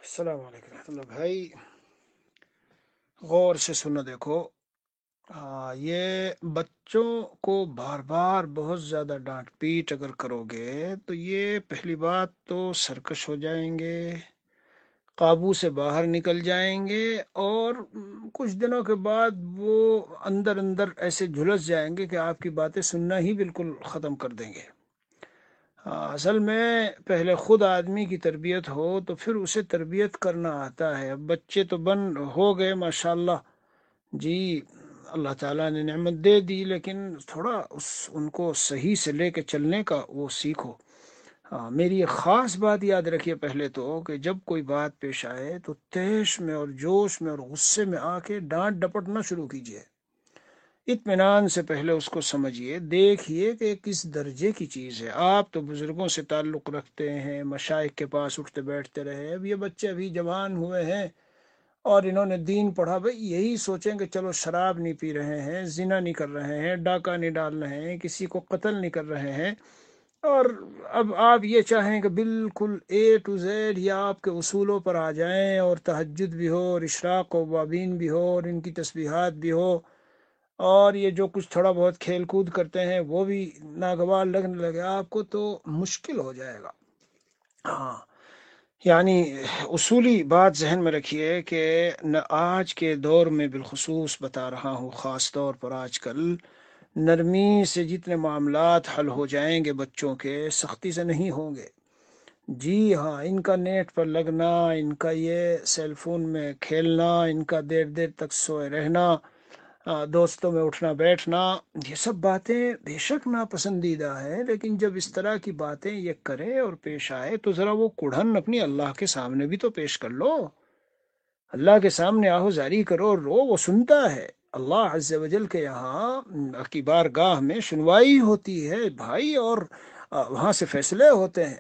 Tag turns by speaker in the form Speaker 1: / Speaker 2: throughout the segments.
Speaker 1: السلام علیکم ورحمۃ اللہ بھائی، غور سے سنو. دیکھو، یہ بچوں کو بار بار بہت زیادہ ڈانٹ پیٹ اگر کرو گے تو یہ پہلی بات تو سرکش ہو جائیں گے، قابو سے باہر نکل جائیں گے، اور کچھ دنوں کے بعد وہ اندر اندر ایسے جھلس جائیں گے کہ آپ کی باتیں سننا ہی بالکل ختم کر دیں گے. اصل میں پہلے خود آدمی کی تربیت ہو تو پھر اسے تربیت کرنا آتا ہے. اب بچے تو بن ہو گئے ماشاءاللہ جی، اللہ تعالیٰ نے نعمت دے دی، لیکن تھوڑا ان کو صحیح سے لے کے چلنے کا وہ سیکھو. میری ایک خاص بات یاد رکھیے پہلے تو، کہ جب کوئی بات پیش آئے تو تیش میں اور جوش میں اور غصے میں آ کے ڈانٹ ڈپٹ نہ شروع کیجیے. اطمینان سے پہلے اس کو سمجھیے، دیکھیے کہ کس درجے کی چیز ہے. آپ تو بزرگوں سے تعلق رکھتے ہیں، مشائخ کے پاس اٹھتے بیٹھتے رہے. اب یہ بچے ابھی جوان ہوئے ہیں اور انہوں نے دین پڑھا، بھائی یہی سوچیں کہ چلو شراب نہیں پی رہے ہیں، زنا نہیں کر رہے ہیں، ڈاکہ نہیں ڈال رہے ہیں، کسی کو قتل نہیں کر رہے ہیں، اور اب آپ یہ چاہیں کہ بالکل اے ٹو زیڈ یہ آپ کے اصولوں پر آ جائیں، اور تہجد بھی ہو اور اشراق و بابین بھی ہو اور ان کی تسبیحات بھی ہو، اور یہ جو کچھ تھوڑا بہت کھیل کود کرتے ہیں وہ بھی ناگوار لگنے لگے آپ کو، تو مشکل ہو جائے گا. ہاں، یعنی اصولی بات ذہن میں رکھیے کہ آج کے دور میں بالخصوص بتا رہا ہوں، خاص طور پر آج کل نرمی سے جتنے معاملات حل ہو جائیں گے بچوں کے، سختی سے نہیں ہوں گے. جی ہاں، ان کا نیٹ پر لگنا، ان کا یہ سیل فون میں کھیلنا، ان کا دیر دیر تک سوئے رہنا، دوستوں میں اٹھنا بیٹھنا، یہ سب باتیں بے شک ناپسندیدہ ہیں، لیکن جب اس طرح کی باتیں یہ کرے اور پیش آئے تو ذرا وہ کڑھن اپنی اللہ کے سامنے بھی تو پیش کر لو. اللہ کے سامنے آہو زاری کرو، رو، وہ سنتا ہے. اللہ عز و جل کے یہاں کی بارگاہ میں سنوائی ہوتی ہے بھائی، اور وہاں سے فیصلے ہوتے ہیں.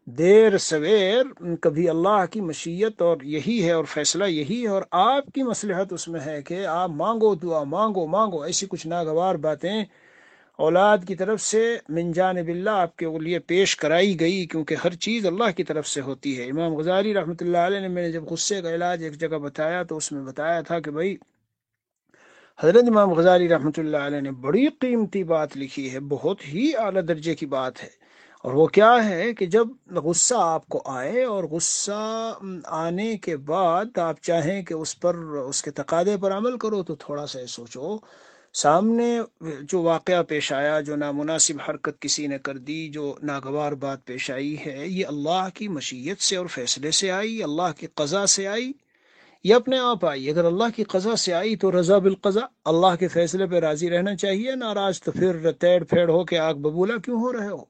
Speaker 1: دیر سویر کبھی اللہ کی مشیت اور یہی ہے، اور فیصلہ یہی ہے، اور آپ کی مصلحت اس میں ہے کہ آپ مانگو دعا، مانگو مانگو. ایسی کچھ ناگوار باتیں اولاد کی طرف سے من جانب اللہ آپ کے لیے پیش کرائی گئی، کیونکہ ہر چیز اللہ کی طرف سے ہوتی ہے. امام غزالی رحمۃ اللہ علیہ نے، میں نے جب غصے کا علاج ایک جگہ بتایا تو اس میں بتایا تھا کہ بھائی، حضرت امام غزالی رحمۃ اللہ علیہ نے بڑی قیمتی بات لکھی ہے، بہت ہی اعلیٰ درجے کی بات ہے. اور وہ کیا ہے کہ جب غصہ آپ کو آئے اور غصہ آنے کے بعد آپ چاہیں کہ اس پر، اس کے تقاضے پر عمل کرو، تو تھوڑا سا سوچو، سامنے جو واقعہ پیش آیا، جو نامناسب حرکت کسی نے کر دی، جو ناگوار بات پیش آئی ہے، یہ اللہ کی مشیت سے اور فیصلے سے آئی، اللہ کی قضا سے آئی، یہ اپنے آپ آئی. اگر اللہ کی قضا سے آئی تو رضا بالقضا، اللہ کے فیصلے پہ راضی رہنا چاہیے. ناراض تو پھر تیڑ پھیڑ ہو کے آگ ببولا کیوں ہو رہے ہو.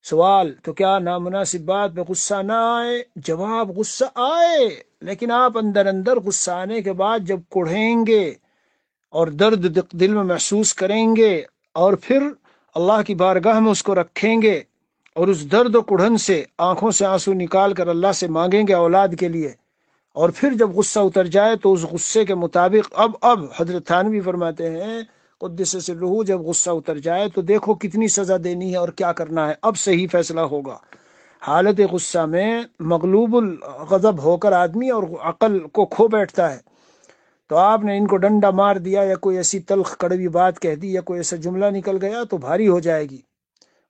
Speaker 1: سوال تو کیا نامناسب بات پہ غصہ نہ آئے؟ جواب غصہ آئے، لیکن آپ اندر اندر غصہ آنے کے بعد جب کڑھیں گے اور درد دل میں محسوس کریں گے، اور پھر اللہ کی بارگاہ میں اس کو رکھیں گے، اور اس درد و کڑھن سے آنکھوں سے آنسو نکال کر اللہ سے مانگیں گے اولاد کے لیے، اور پھر جب غصہ اتر جائے تو اس غصے کے مطابق اب حضرت تھانوی فرماتے ہیں قدس سرہ، جب غصہ اتر جائے تو دیکھو کتنی سزا دینی ہے اور کیا کرنا ہے، اب صحیح فیصلہ ہوگا. حالت غصہ میں مغلوب الغضب ہو کر آدمی اور عقل کو کھو بیٹھتا ہے. تو آپ نے ان کو ڈنڈا مار دیا، یا کوئی ایسی تلخ کڑوی بات کہہ دی، یا کوئی ایسا جملہ نکل گیا تو بھاری ہو جائے گی.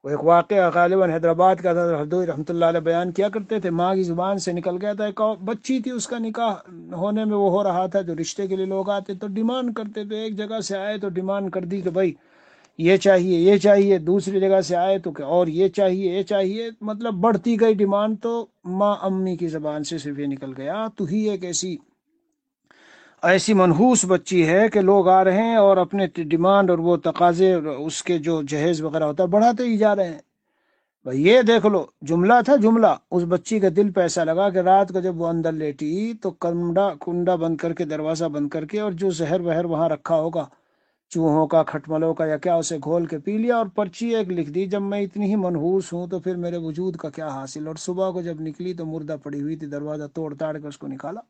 Speaker 1: وہ ایک واقعہ غالباً حیدرآباد کا تھا، ہردوئی رحمۃ اللہ علیہ بیان کیا کرتے تھے. ماں کی زبان سے نکل گیا تھا، ایک بچی تھی، اس کا نکاح ہونے میں وہ ہو رہا تھا، جو رشتے کے لیے لوگ آتے تو ڈیمانڈ کرتے تھے. ایک جگہ سے آئے تو ڈیمانڈ کر دی کہ بھائی یہ چاہیے یہ چاہیے، دوسری جگہ سے آئے تو کہ اور یہ چاہیے یہ چاہیے، مطلب بڑھتی گئی ڈیمانڈ. تو ماں امی کی زبان سے صرف یہ نکل گیا، تو ہی ایک ایسی منحوس بچی ہے کہ لوگ آ رہے ہیں اور اپنے ڈیمانڈ اور وہ تقاضے اس کے جو جہیز وغیرہ ہوتا ہے بڑھاتے ہی جا رہے ہیں. بھائی یہ دیکھ لو، جملہ تھا جملہ. اس بچی کا دل پیسہ لگا کہ رات کو جب وہ اندر لیٹی تو کنڈا بند کر کے، دروازہ بند کر کے، اور جو زہر وہر وہاں رکھا ہوگا، چوہوں کا، کھٹملوں کا یا کیا، اسے گھول کے پی لیا، اور پرچی ایک لکھ دی، جب میں اتنی ہی منحوس ہوں تو پھر میرے وجود کا کیا حاصل. اور صبح کو جب نکلی تو مردہ پڑی ہوئی تھی، دروازہ توڑ تاڑ کے اس کو نکالا.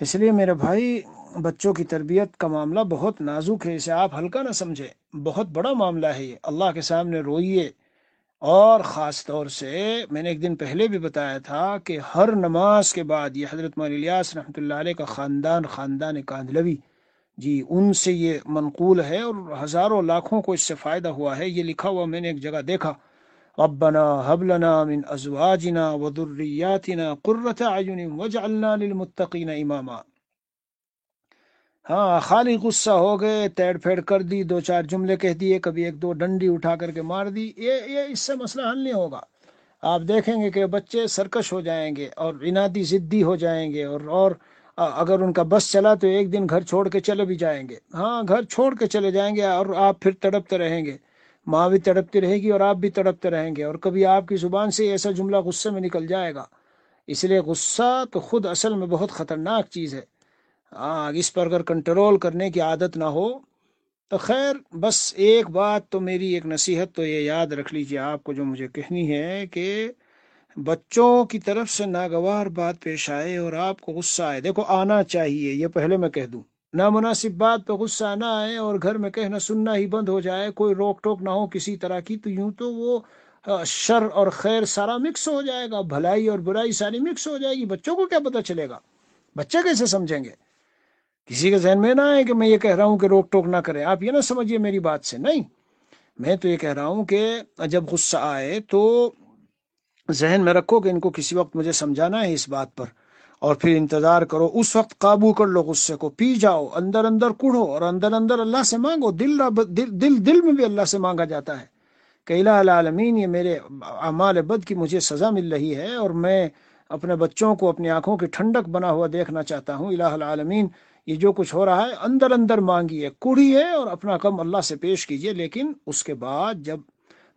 Speaker 1: اس لیے میرے بھائی، بچوں کی تربیت کا معاملہ بہت نازک ہے، اسے آپ ہلکا نہ سمجھیں، بہت بڑا معاملہ ہے یہ. اللہ کے سامنے روئیے، اور خاص طور سے میں نے ایک دن پہلے بھی بتایا تھا کہ ہر نماز کے بعد یہ حضرت مولانا الیاس رحمۃ اللہ علیہ کا خاندان کاندھلوی جی ان سے یہ منقول ہے، اور ہزاروں لاکھوں کو اس سے فائدہ ہوا ہے، یہ لکھا ہوا میں نے ایک جگہ دیکھا، ربنا هب لنا من ازواجنا وذرياتنا قرة اعین واجعلنا للمتقین اماما۔ ہاں، خالی غصہ ہو گئے، تیڑ پھیڑ کر دی، دو چار جملے کہہ دیے، کبھی ایک دو ڈنڈی اٹھا کر کے مار دی، یہ اس سے مسئلہ حل نہیں ہوگا۔ آپ دیکھیں گے کہ بچے سرکش ہو جائیں گے اور عنادی ضدی ہو جائیں گے، اور اگر ان کا بس چلا تو ایک دن گھر چھوڑ کے چلے بھی جائیں گے، ہاں گھر چھوڑ کے چلے جائیں گے، اور آپ پھر تڑپتے رہیں گے، ماں بھی تڑپتی رہے گی اور آپ بھی تڑپتے رہیں گے، اور کبھی آپ کی زبان سے ایسا جملہ غصے میں نکل جائے گا۔ اس لیے غصہ تو خود اصل میں بہت خطرناک چیز ہے، ہاں اس پر اگر کنٹرول کرنے کی عادت نہ ہو تو خیر۔ بس ایک بات تو میری ایک نصیحت تو یہ یاد رکھ لیجیے آپ کو جو مجھے کہنی ہے، کہ بچوں کی طرف سے ناگوار بات پیش آئے اور آپ کو غصہ آئے، دیکھو آنا چاہیے، یہ پہلے میں کہہ دوں، نامناسب بات پہ غصہ نہ آئے اور گھر میں کہنا سننا ہی بند ہو جائے، کوئی روک ٹوک نہ ہو کسی طرح کی، تو یوں تو وہ شر اور خیر سارا مکس ہو جائے گا، بھلائی اور برائی ساری مکس ہو جائے گی، بچوں کو کیا پتہ چلے گا، بچے کیسے سمجھیں گے؟ کسی کے ذہن میں نہ آئے کہ میں یہ کہہ رہا ہوں کہ روک ٹوک نہ کرے، آپ یہ نہ سمجھیے میری بات سے، نہیں، میں تو یہ کہہ رہا ہوں کہ جب غصہ آئے تو ذہن میں رکھو کہ ان کو کسی وقت مجھے سمجھانا ہے اس بات پر، اور پھر انتظار کرو، اس وقت قابو کر لو غصے کو، پی جاؤ، اندر اندر کڑھو، اور اندر اندر اللہ سے مانگو، دل میں بھی اللہ سے مانگا جاتا ہے کہ الہ العالمین، یہ میرے اعمال بد کی مجھے سزا مل رہی ہے، اور میں اپنے بچوں کو اپنی آنکھوں کی ٹھنڈک بنا ہوا دیکھنا چاہتا ہوں، الہ العالمین یہ جو کچھ ہو رہا ہے اندر اندر مانگیے، کوڑیے اور اپنا کم اللہ سے پیش کیجیے، لیکن اس کے بعد جب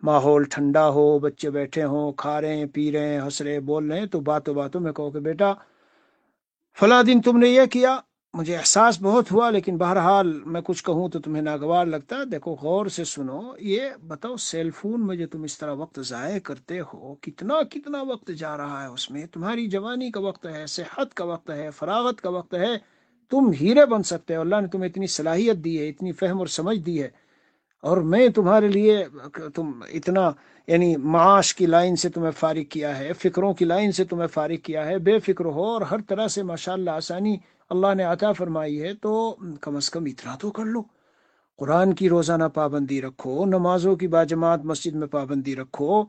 Speaker 1: ماحول ٹھنڈا ہو، بچے بیٹھے ہوں، کھا رہے ہیں، پی رہے ہیں، ہنس رہے، بول رہے ہیں، تو باتوں باتوں میں کہو کہ بیٹا فلاں دن تم نے یہ کیا، مجھے احساس بہت ہوا، لیکن بہرحال میں کچھ کہوں تو تمہیں ناگوار لگتا ہے، دیکھو غور سے سنو، یہ بتاؤ سیل فون میں جو تم اس طرح وقت ضائع کرتے ہو، کتنا کتنا وقت جا رہا ہے اس میں، تمہاری جوانی کا وقت ہے، صحت کا وقت ہے، فراغت کا وقت ہے، تم ہیرے بن سکتے ہو، اللہ نے تمہیں اتنی صلاحیت دی ہے، اتنی فہم اور سمجھ دی ہے، اور میں تمہارے لیے تم اتنا یعنی معاش کی لائن سے تمہیں فارغ کیا ہے، فکروں کی لائن سے تمہیں فارغ کیا ہے، بے فکر ہو، اور ہر طرح سے ماشاءاللہ آسانی اللہ نے عطا فرمائی ہے، تو کم از کم اتنا تو کر لو، قرآن کی روزانہ پابندی رکھو، نمازوں کی باجماعت مسجد میں پابندی رکھو،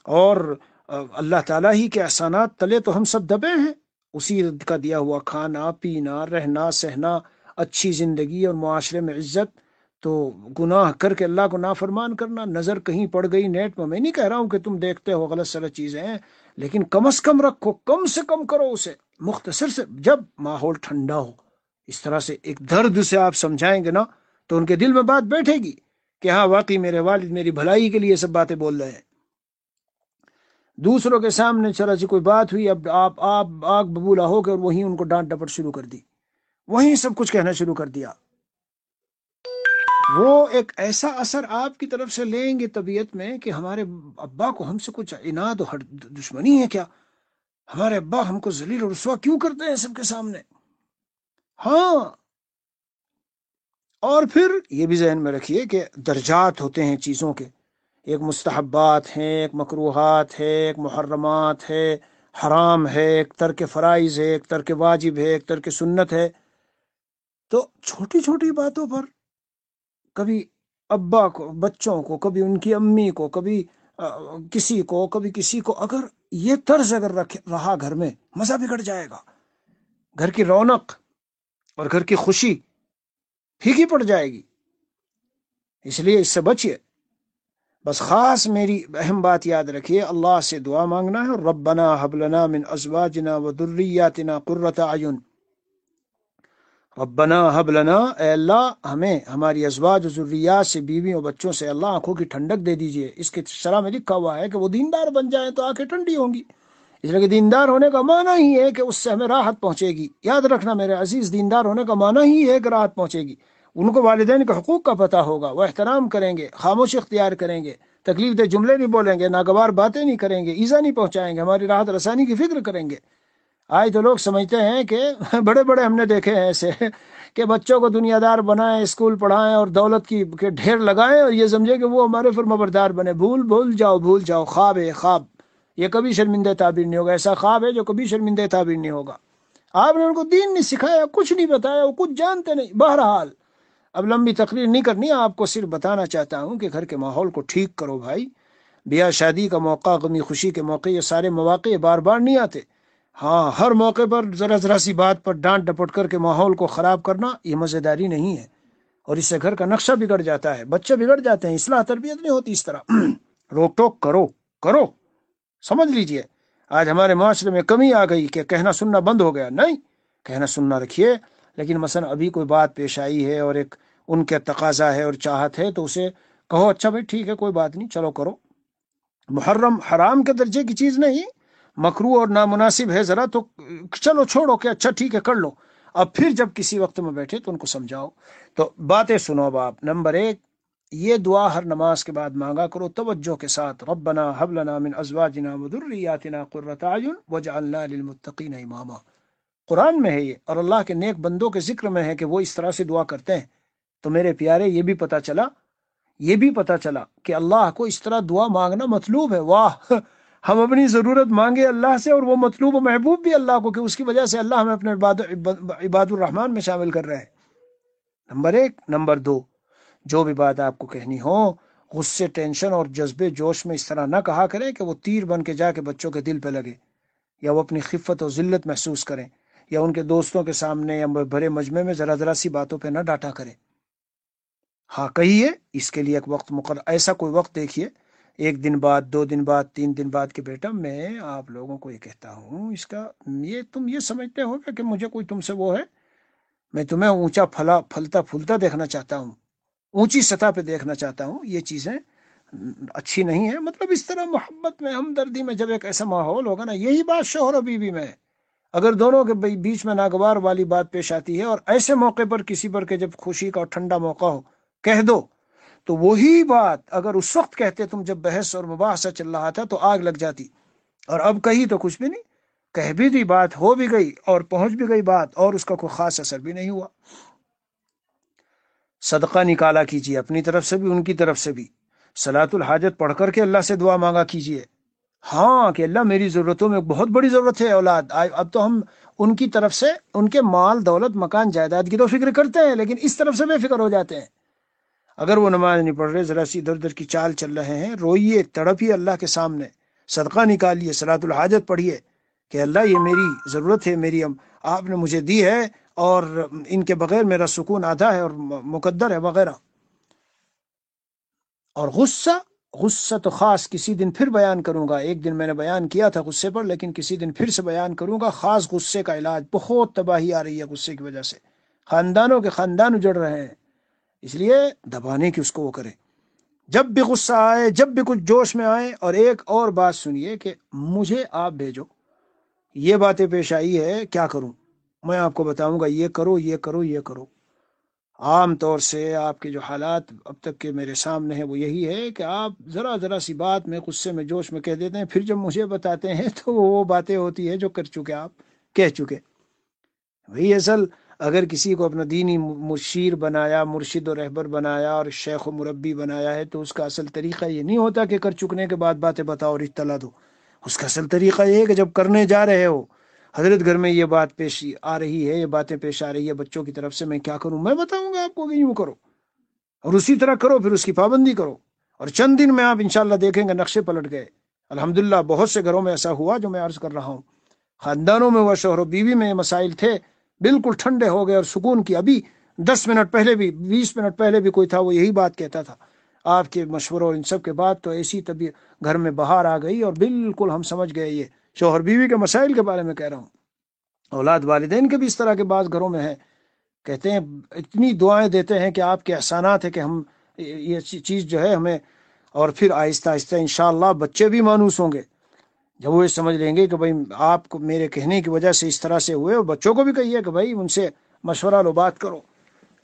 Speaker 1: اور اللہ تعالیٰ ہی کے احسانات تلے تو ہم سب دبے ہیں، اسی کا دیا ہوا کھانا پینا رہنا سہنا، اچھی زندگی اور معاشرے میں عزت، تو گناہ کر کے اللہ کو نافرمان کرنا، نظر کہیں پڑ گئی نیٹ میں نہیں کہہ رہا ہوں کہ تم دیکھتے ہو غلط سلط چیزیں ہیں، لیکن کم از کم رکھو، کم سے کم کرو اسے، مختصر سے، جب ماحول ٹھنڈا ہو اس طرح سے ایک درد سے آپ سمجھائیں گے نا، تو ان کے دل میں بات بیٹھے گی کہ ہاں واقعی میرے والد میری بھلائی کے لیے سب باتیں بول رہے ہیں۔ دوسروں کے سامنے چلا سی کوئی بات ہوئی، اب آپ آگ ببولا ہو کر وہیں ان کو ڈانٹ ڈپٹ شروع کر دی، وہیں سب کچھ کہنا شروع کر دیا، وہ ایک ایسا اثر آپ کی طرف سے لیں گے طبیعت میں کہ ہمارے ابا کو ہم سے کچھ عناد و دشمنی ہے کیا، ہمارے ابا ہم کو ذلیل و رسوا کیوں کرتے ہیں سب کے سامنے، ہاں۔ اور پھر یہ بھی ذہن میں رکھیے کہ درجات ہوتے ہیں چیزوں کے، ایک مستحبات ہیں، ایک مکروہات ہے، ایک محرمات ہے، حرام ہے، ایک ترک فرائض ہے، ایک ترک واجب ہے، ایک ترک سنت ہے، تو چھوٹی چھوٹی باتوں پر کبھی ابا کو بچوں کو، کبھی ان کی امی کو، کبھی کسی کو، کبھی کسی کو، اگر یہ طرز اگر رہا گھر میں، مزہ بگڑ جائے گا، گھر کی رونق اور گھر کی خوشی پھیکی پڑ جائے گی، اس لیے اس سے بچیے۔ بس خاص میری اہم بات یاد رکھیے، اللہ سے دعا مانگنا ہے، ربنا هب لنا من ازواجنا وذریاتنا قرۃ اعین، ربنا هب لنا، اے اللہ ہمیں ہماری ازواج و ذریات سے، بیویوں اور بچوں سے اللہ آنکھوں کی ٹھنڈک دے دیجئے، اس کے شرح میں لکھا ہوا ہے کہ وہ دیندار بن جائیں تو آنکھیں ٹھنڈی ہوں گی، اس لیے کہ دیندار ہونے کا معنی ہی ہے کہ اس سے ہمیں راحت پہنچے گی، یاد رکھنا میرے عزیز، دیندار ہونے کا معنی ہی ہے کہ راحت پہنچے گی، ان کو والدین کے حقوق کا پتہ ہوگا، وہ احترام کریں گے، خاموشی اختیار کریں گے، تکلیف دہ جملے نہیں بولیں گے، ناگوار باتیں نہیں کریں گے، ایذا نہیں پہنچائیں گے، ہماری راحت رسانی کی فکر کریں گے، آج تو لوگ سمجھتے ہیں کہ بڑے بڑے ہم نے دیکھے ہیں ایسے کہ بچوں کو دنیا دار بنائیں، اسکول پڑھائیں اور دولت کی کے ڈھیر لگائیں اور یہ سمجھے کہ وہ ہمارے فرمانبردار بنے۔ بھول جاؤ، خواب ہے خواب، یہ کبھی شرمندہ تعبیر نہیں ہوگا۔ ایسا خواب ہے جو کبھی شرمندہ تعبیر نہیں ہوگا۔ آپ نے ان کو دین نہیں سکھایا، کچھ نہیں بتایا، وہ کچھ جانتے نہیں۔ بہرحال اب لمبی تقریر نہیں کرنی، آپ کو صرف بتانا چاہتا ہوں کہ گھر کے ماحول کو ٹھیک کرو بھائی۔ بیاہ شادی کا موقع، غمی خوشی کے موقع، یہ سارے مواقع یہ بار بار نہیں آتے۔ ہاں، ہر موقع پر ذرا ذرا سی بات پر ڈانٹ ڈپٹ کر کے ماحول کو خراب کرنا یہ مزیداری نہیں ہے، اور اس سے گھر کا نقشہ بگڑ جاتا ہے، بچے بگڑ جاتے ہیں، اصلاح تربیت نہیں ہوتی اس طرح۔ روک ٹوک کرو کرو، سمجھ لیجئے آج ہمارے معاشرے میں کمی آ گئی کہ کہنا سننا بند ہو گیا۔ نہیں، کہنا سننا رکھیے، لیکن مثلا ابھی کوئی بات پیش آئی ہے اور ایک ان کے تقاضا ہے اور چاہت ہے تو اسے کہو اچھا بھائی ٹھیک ہے کوئی بات نہیں، چلو کرو۔ محرم حرام کے درجے کی چیز نہیں، مکروہ اور نامناسب ہے ذرا تو چلو چھوڑو کہ اچھا ٹھیک ہے کر لو۔ اب پھر جب کسی وقت میں بیٹھے تو ان کو سمجھاؤ۔ تو باتیں سنو اب آپ۔ نمبر 1، یہ دعا ہر نماز کے بعد مانگا کرو توجہ کے ساتھ، ربنا هب لنا من ازواجنا وذریاتنا قرۃ اعین واجعلنا للمتقین اماما۔ قرآن میں ہے یہ، اور اللہ کے نیک بندوں کے ذکر میں ہے کہ وہ اس طرح سے دعا کرتے ہیں۔ تو میرے پیارے یہ بھی پتا چلا کہ اللہ کو اس طرح دعا مانگنا مطلوب ہے۔ واہ، ہم اپنی ضرورت مانگے اللہ سے اور وہ مطلوب و محبوب بھی اللہ کو، کہ اس کی وجہ سے اللہ ہمیں اپنے عباد الرحمن میں شامل کر رہے ہیں۔ نمبر 1۔ نمبر 2، جو بھی بات آپ کو کہنی ہو، غصے، ٹینشن اور جذبے جوش میں اس طرح نہ کہا کریں کہ وہ تیر بن کے جا کے بچوں کے دل پہ لگے، یا وہ اپنی خفت و ذلت محسوس کریں، یا ان کے دوستوں کے سامنے یا بھرے مجمع میں ذرا ذرا سی باتوں پہ نہ ڈانٹا کریں۔ ہاں کہیے، اس کے لیے ایک وقت مقرر، ایسا کوئی وقت دیکھیے، 1 دن بعد، 2 دن بعد، 3 دن بعد، کہ بیٹا میں آپ لوگوں کو یہ کہتا ہوں، اس کا یہ تم یہ سمجھتے ہو کہ مجھے کوئی تم سے وہ ہے؟ میں تمہیں اونچا پھلتا پھولتا دیکھنا چاہتا ہوں، اونچی سطح پہ دیکھنا چاہتا ہوں، یہ چیزیں اچھی نہیں ہے۔ مطلب اس طرح محبت میں، ہمدردی میں جب ایک ایسا ماحول ہوگا نا، یہی بات شوہر و بیوی میں ہے۔ اگر دونوں کے بیچ میں ناگوار والی بات پیش آتی ہے، اور ایسے موقع پر کسی پر کہ جب خوشی کا اور ٹھنڈا موقع ہو کہہ دو، تو وہی بات اگر اس وقت کہتے تم جب بحث اور مباحثہ چل رہا تھا تو آگ لگ جاتی، اور اب کہی تو کچھ بھی نہیں، کہہ بھی دی بات، ہو بھی گئی اور پہنچ بھی گئی بات، اور اس کا کوئی خاص اثر بھی نہیں ہوا۔ صدقہ نکالا کیجیے، اپنی طرف سے بھی ان کی طرف سے بھی۔ صلاۃ الحاجت پڑھ کر کے اللہ سے دعا مانگا کیجیے، ہاں کہ اللہ میری ضرورتوں میں بہت بڑی ضرورت ہے اولاد۔ اب تو ہم ان کی طرف سے ان کے مال دولت مکان جائیداد کی تو فکر کرتے ہیں، لیکن اس طرف سے بے فکر ہو جاتے ہیں۔ اگر وہ نماز نہیں پڑھ رہے، ذرا سی ادھر ادھر کی چال چل رہے ہیں، روئیے، تڑپیے اللہ کے سامنے، صدقہ نکالیے، صلاۃ الحاجت پڑھیے کہ اللہ یہ میری ضرورت ہے، میری آپ نے مجھے دی ہے، اور ان کے بغیر میرا سکون آدھا ہے اور مقدر ہے وغیرہ۔ اور غصہ تو خاص کسی دن پھر بیان کروں گا۔ 1 دن میں نے بیان کیا تھا غصے پر، لیکن کسی دن پھر سے بیان کروں گا خاص غصے کا علاج۔ بہت تباہی آ رہی ہے غصے کی وجہ سے، خاندانوں کے خاندان اجڑ رہے ہیں، اس لیے دبانے کی اس کو وہ کرے۔ جب بھی غصہ آئے، جب بھی کچھ جوش میں آئے، اور ایک اور بات سنیے کہ مجھے آپ بھیجو، یہ باتیں پیش آئی ہے، کیا کروں؟ میں آپ کو بتاؤں گا، یہ کرو یہ کرو یہ کرو۔ عام طور سے آپ کے جو حالات اب تک کے میرے سامنے ہیں وہ یہی ہے کہ آپ ذرا ذرا سی بات میں غصے میں جوش میں کہہ دیتے ہیں، پھر جب مجھے بتاتے ہیں تو وہ باتیں ہوتی ہیں جو کر چکے، آپ کہہ چکے۔ وہی اصل، اگر کسی کو اپنا دینی مشیر بنایا، مرشد و رہبر بنایا اور شیخ و مربی بنایا ہے، تو اس کا اصل طریقہ یہ نہیں ہوتا کہ کر چکنے کے بعد باتیں بتاؤ اور اطلاع دو۔ اس کا اصل طریقہ یہ ہے کہ جب کرنے جا رہے ہو، حضرت گھر میں یہ بات پیش آ رہی ہے، یہ باتیں پیش آ رہی ہے بچوں کی طرف سے، میں کیا کروں؟ میں بتاؤں گا آپ کو کہ یوں کرو، اور اسی طرح کرو، پھر اس کی پابندی کرو، اور چند دن میں آپ انشاءاللہ دیکھیں گے نقشے پلٹ گئے۔ الحمدللہ بہت سے گھروں میں ایسا ہوا جو میں عرض کر رہا ہوں، خاندانوں میں وہ شوہر و بیوی میں یہ مسائل تھے، بالکل ٹھنڈے ہو گئے اور سکون کی۔ ابھی 10 منٹ پہلے بھی، 20 منٹ پہلے بھی کوئی تھا وہ یہی بات کہتا تھا۔ آپ کے مشوروں ان سب کے بعد تو ایسی طبیعت گھر میں بہار آ گئی، اور بالکل ہم سمجھ گئے، یہ شوہر بیوی کے مسائل کے بارے میں کہہ رہا ہوں۔ اولاد والدین کے بھی اس طرح کے بعض گھروں میں ہیں، کہتے ہیں اتنی دعائیں دیتے ہیں کہ آپ کے احسانات ہیں کہ ہم یہ چیز جو ہے ہمیں، اور پھر آہستہ آہستہ انشاءاللہ بچے بھی مانوس ہوں گے جب وہ یہ سمجھ لیں گے کہ بھائی آپ کو میرے کہنے کی وجہ سے اس طرح سے ہوئے، اور بچوں کو بھی کہیے کہ بھائی ان سے مشورہ لو، بات کرو۔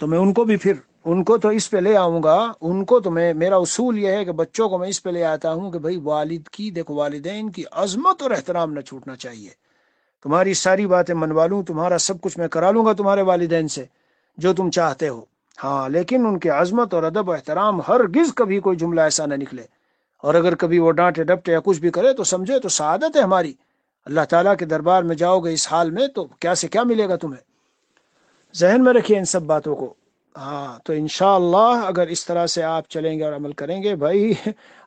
Speaker 1: تو میں ان کو بھی پھر ان کو تو اس پہ لے آؤں گا، ان کو تو میرا اصول یہ ہے کہ بچوں کو میں اس پہ لے آتا ہوں کہ بھائی والد کی، دیکھو والدین کی عظمت اور احترام نہ چھوٹنا چاہیے۔ تمہاری ساری باتیں منوا لوں، تمہارا سب کچھ میں کرا لوں گا تمہارے والدین سے جو تم چاہتے ہو، ہاں لیکن ان کے عظمت اور ادب و احترام ہرگز کبھی کوئی جملہ ایسا نہ نکلے، اور اگر کبھی وہ ڈانٹے ڈپٹے یا کچھ بھی کرے تو سمجھے تو سعادت ہے ہماری، اللہ تعالیٰ کے دربار میں جاؤ گے اس حال میں تو کیا سے کیا ملے گا تمہیں، ذہن میں رکھیے ان سب باتوں کو۔ ہاں تو انشاءاللہ اگر اس طرح سے آپ چلیں گے اور عمل کریں گے، بھائی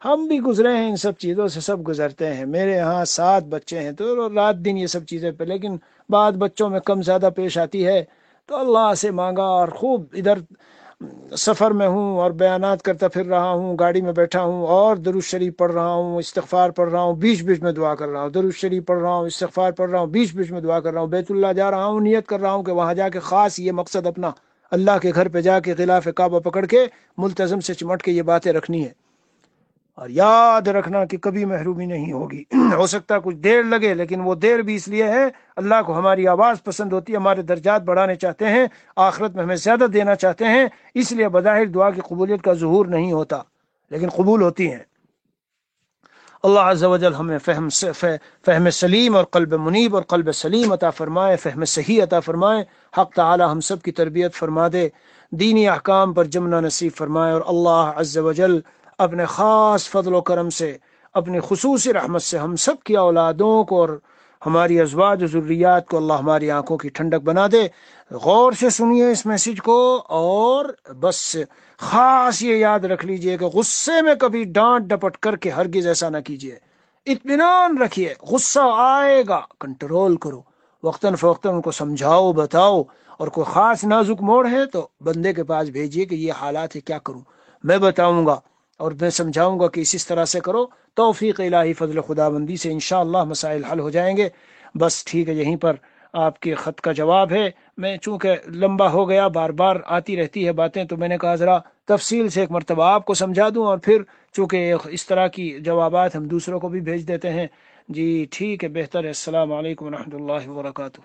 Speaker 1: ہم بھی گزرے ہیں ان سب چیزوں سے، سب گزرتے ہیں، میرے یہاں 7 بچے ہیں تو رات دن یہ سب چیزیں پہ، لیکن بعد بچوں میں کم زیادہ پیش آتی ہے تو اللہ سے مانگا، اور خوب ادھر سفر میں ہوں اور بیانات کرتا پھر رہا ہوں، گاڑی میں بیٹھا ہوں اور درود شریف پڑھ رہا ہوں، استغفار پڑھ رہا ہوں، بیچ بیچ میں دعا کر رہا ہوں، درود شریف پڑھ رہا ہوں، استغفار پڑھ رہا ہوں، بیچ بیچ میں دعا کر رہا ہوں، بیت اللہ جا رہا ہوں، نیت کر رہا ہوں کہ وہاں جا کے خاص یہ مقصد اپنا اللہ کے گھر پہ جا کے غلاف کعبہ پکڑ کے ملتزم سے چمٹ کے یہ باتیں رکھنی ہے، اور یاد رکھنا کہ کبھی محرومی نہیں ہوگی ہو سکتا ہے کچھ دیر لگے، لیکن وہ دیر بھی اس لیے ہے اللہ کو ہماری آواز پسند ہوتی ہے، ہمارے درجات بڑھانے چاہتے ہیں، آخرت میں ہمیں زیادہ دینا چاہتے ہیں، اس لیے بظاہر دعا کی قبولیت کا ظہور نہیں ہوتا لیکن قبول ہوتی ہیں۔ اللہ عز و جل ہمیں فہم سلیم اور قلب منیب اور قلب سلیم عطا فرمائے، فہم صحیح عطا فرمائے، حق تعالی ہم سب کی تربیت فرما دے، دینی احکام پر جمنا نصیب فرمائے، اور اللہ عز و جل اپنے خاص فضل و کرم سے، اپنی خصوصی رحمت سے ہم سب کی اولادوں کو اور ہماری ازواج و ذریات کو اللہ ہماری آنکھوں کی ٹھنڈک بنا دے۔ غور سے سنیے اس میسج کو، اور بس خاص یہ یاد رکھ لیجئے کہ غصے میں کبھی ڈانٹ ڈپٹ کر کے ہرگز ایسا نہ کیجیے، اطمینان رکھیے، غصہ آئے گا کنٹرول کرو، وقتاً فوقتاً ان کو سمجھاؤ بتاؤ، اور کوئی خاص نازک موڑ ہے تو بندے کے پاس بھیجیے کہ یہ حالات ہے کیا کروں، میں بتاؤں گا اور میں سمجھاؤں گا کہ اس طرح سے کرو، توفیق الہی فضل خداوندی سے انشاءاللہ مسائل حل ہو جائیں گے۔ بس ٹھیک ہے، یہیں پر آپ کے خط کا جواب ہے، میں چونکہ لمبا ہو گیا، بار بار آتی رہتی ہے باتیں، تو میں نے کہا ذرا تفصیل سے ایک مرتبہ آپ کو سمجھا دوں، اور پھر چونکہ اس طرح کی جوابات ہم دوسروں کو بھی بھیج دیتے ہیں۔ جی ٹھیک ہے، بہتر ہے، السلام علیکم ورحمۃ اللہ وبرکاتہ۔